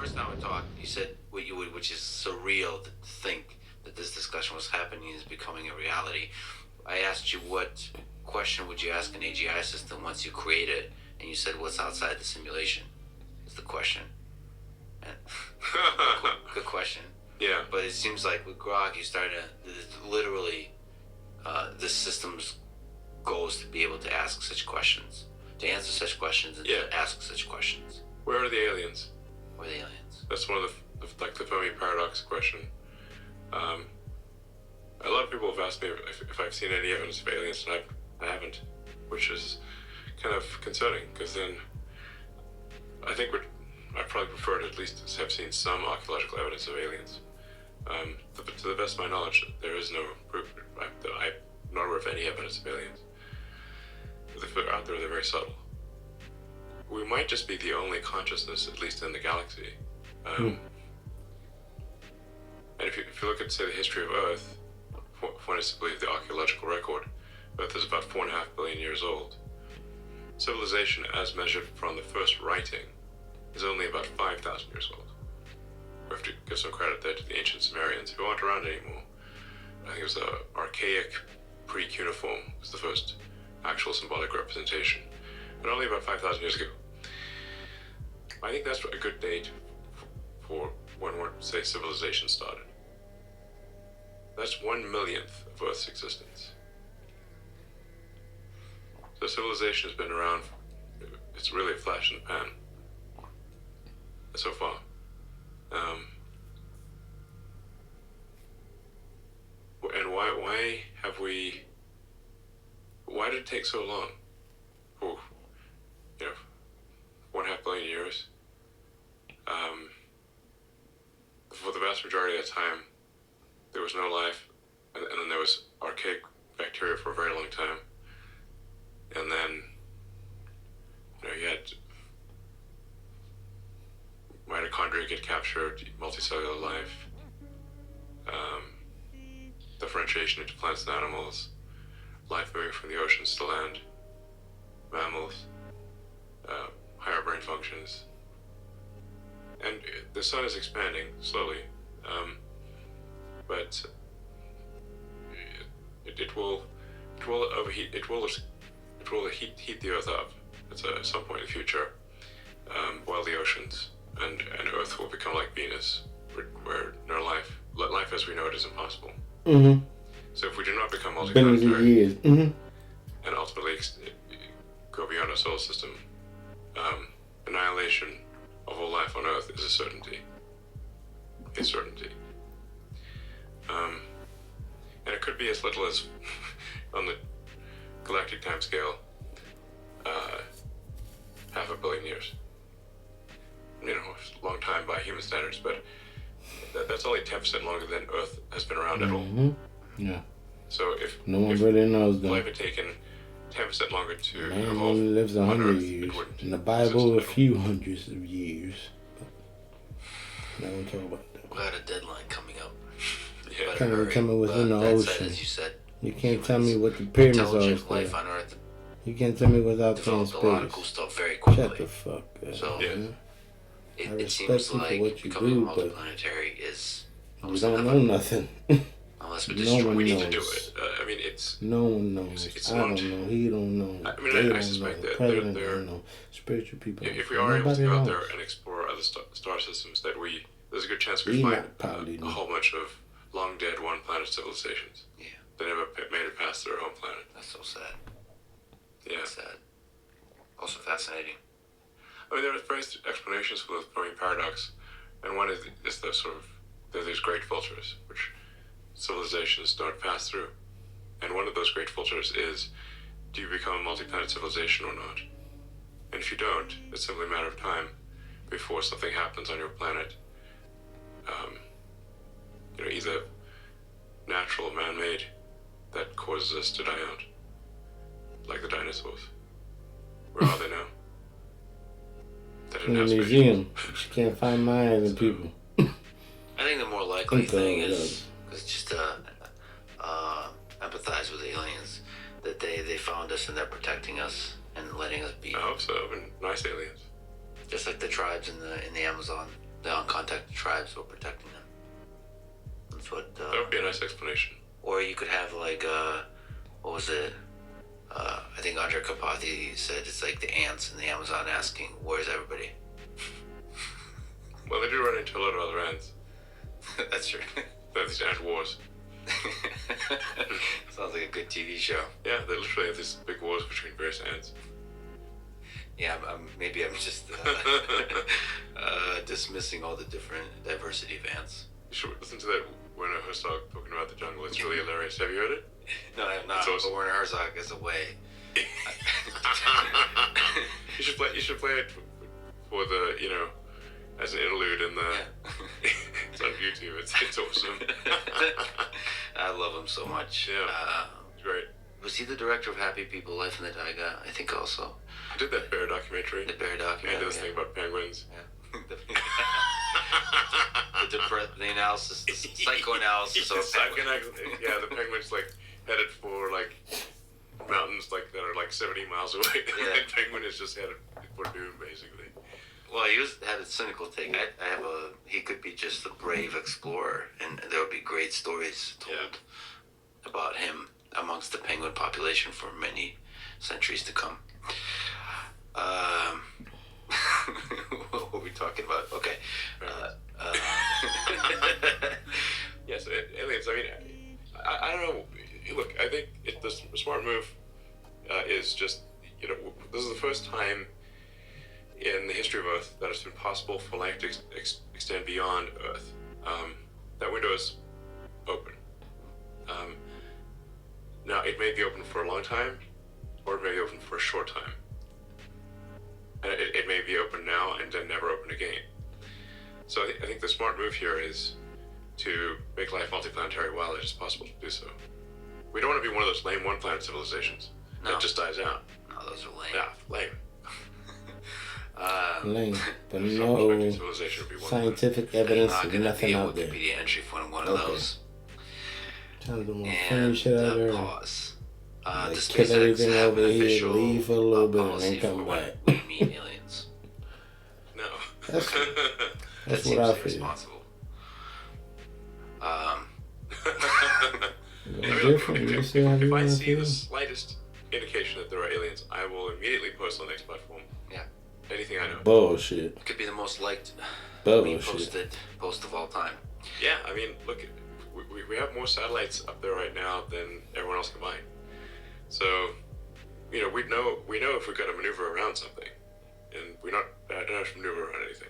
first time we talked, you said which is surreal to think that this discussion was happening is becoming a reality. I asked you what question would you ask an AGI system once you create it, and you said what's outside the simulation is the question. And good question. Yeah. But it seems like with Grok, you started to literally the system's goal is to be able to ask such questions, to answer such questions, and to ask such questions. Where are the aliens? Where are the aliens? That's one of the Fermi paradox question. A lot of people have asked me if I've seen any evidence of aliens, and I haven't, which is kind of concerning, because then I think I probably prefer to at least have seen some archaeological evidence of aliens. To the best of my knowledge, there is no proof. I'm not aware of any evidence of aliens. If they're out there, they're very subtle. We might just be the only consciousness, at least in the galaxy. And if you look at, say, the history of Earth, if one is to believe the archaeological record, Earth is about 4.5 billion years old. Civilization, as measured from the first writing, is only about 5,000 years old. We have to give some credit there to the ancient Sumerians, who aren't around anymore. I think it was the archaic pre-cuneiform was the first actual symbolic representation, but only about 5,000 years ago. I think that's a good date for when, say, civilization started. That's 1/1,000,000th of Earth's existence. So civilization has been around, it's really a flash in the pan so far. And why did it take so long? For, 1.5 billion years. For the vast majority of the time, there was no life, and then there was archaic bacteria for a very long time. And then, you had mitochondria get captured, multicellular life, differentiation into plants and animals, life moving from the oceans to land, mammals, higher brain functions. And the sun is expanding slowly, but it will overheat. It will heat the Earth up at some point in the future, while the oceans and Earth will become like Venus, where no life as we know it is impossible. Mm-hmm. So if we do not become multiplanetary, and ultimately go beyond our solar system, annihilation of all life on Earth is a certainty. A certainty. And it could be as little as, on the galactic time scale, 500 million years. It's a long time by human standards, but that's only 10% longer than Earth has been around at all. Yeah. So if no one really knows that life had taken 10% longer to man evolve, only lives 100 years. In the Bible, a few hundreds of years. But now we talk about that. We got a deadline coming up. Yeah. Can't even tell me what's in the ocean. As you said, You can't tell me what the pyramids are. intelligent life on Earth You can't tell me what's out there in developed a lot of cool space. stuff very quickly. Shut the fuck up. So, man. I It respect seems you for like what you becoming do, multiplanetary is You almost don't know inevitable, nothing. unless we No destroy one We it. need to do knows. it. It's No one knows. It's I not- don't know. He don't know. I mean, They I don't suspect know. that President they're- don't know. Spiritual people. if we don't are know. able to Nobody go out knows. there and explore other star systems, that there's a good chance we Enoch find probably a knew. whole bunch of long dead one planet civilizations. Yeah. They never made it past their home planet. That's so sad. Yeah. That's sad. Also fascinating. I mean, there are various explanations for the Fermi paradox, and one is the sort of there are these great filters which civilizations don't pass through, and one of those great filters is, do you become a multi-planet civilization or not? And if you don't, it's simply a matter of time before something happens on your planet, either natural or man-made, that causes us to die out, like the dinosaurs. Where are they now? They didn't In the have space. museum. You can't find minds and people. I think the more likely Think thing of is just to empathize with aliens, that they found us and they're protecting us and letting us be, I hope so. And nice aliens. just like the tribes in the Amazon. the uncontacted tribes were protecting them. That's what. That would be a nice explanation. Or you could have like what was it? I think Andre Kapathy said it's like the ants in the Amazon asking, "Where's everybody?" Well, they do run into a lot of other ants. That's true. These ant wars. Sounds like a good TV show. Yeah, they literally have these big wars between various ants. Yeah, maybe I'm just dismissing all the different diversity of ants. You should listen to that Werner Herzog talking about the jungle. It's really hilarious. Have you heard it? No, I have not. Awesome. But Werner Herzog is away. You should play it for the, as an interlude in the. Yeah. It's on YouTube. It's awesome. I love him so much. Yeah, it's great. Was he the director of Happy People, Life in the Taiga? I think also. He did that bear documentary. The bear documentary. And this thing about penguins. Yeah. the analysis, the psychoanalysis of penguins. Yeah, the penguins like headed for like mountains like that are like 70 miles away. Yeah. And penguin is just headed for doom basically. Well, he had a cynical take. He could be just a brave explorer, and there would be great stories told about him amongst the penguin population for many centuries to come. What were we talking about? Okay. Yes, aliens. I mean, I don't know. Look, I think the smart move is just, this is the first time in the history of Earth that it's been possible for life to extend beyond Earth. That window is open. Now, it may be open for a long time, or it may be open for a short time. And it may be open now and then never open again. So I think the smart move here is to make life multiplanetary while it is possible to do so. We don't want to be one of those lame one-planet civilizations that just dies out. No, those are lame. Yeah, lame. Lame, but Some no perspective civilization would be one scientific There's evidence, not going to nothing be a out there. Wikipedia entry for one of Okay. those. Trying to do more And funny shit out there. pause. Like, The kill SpaceX everything have over an here, official leave for a little bit, and policy then come for when back. we meet aliens. No. That's- That That's seems what I feel. irresponsible. Different. You see how If you I wanna see feel? the slightest indication that there are aliens, I will immediately post on the next platform. Yeah. Anything I know. Bullshit. Could be the most liked Bullshit. post of all time. Yeah, I mean, look, we have more satellites up there right now than everyone else combined. So, we know if we've got to maneuver around something, and we're not, I don't have to maneuver around anything.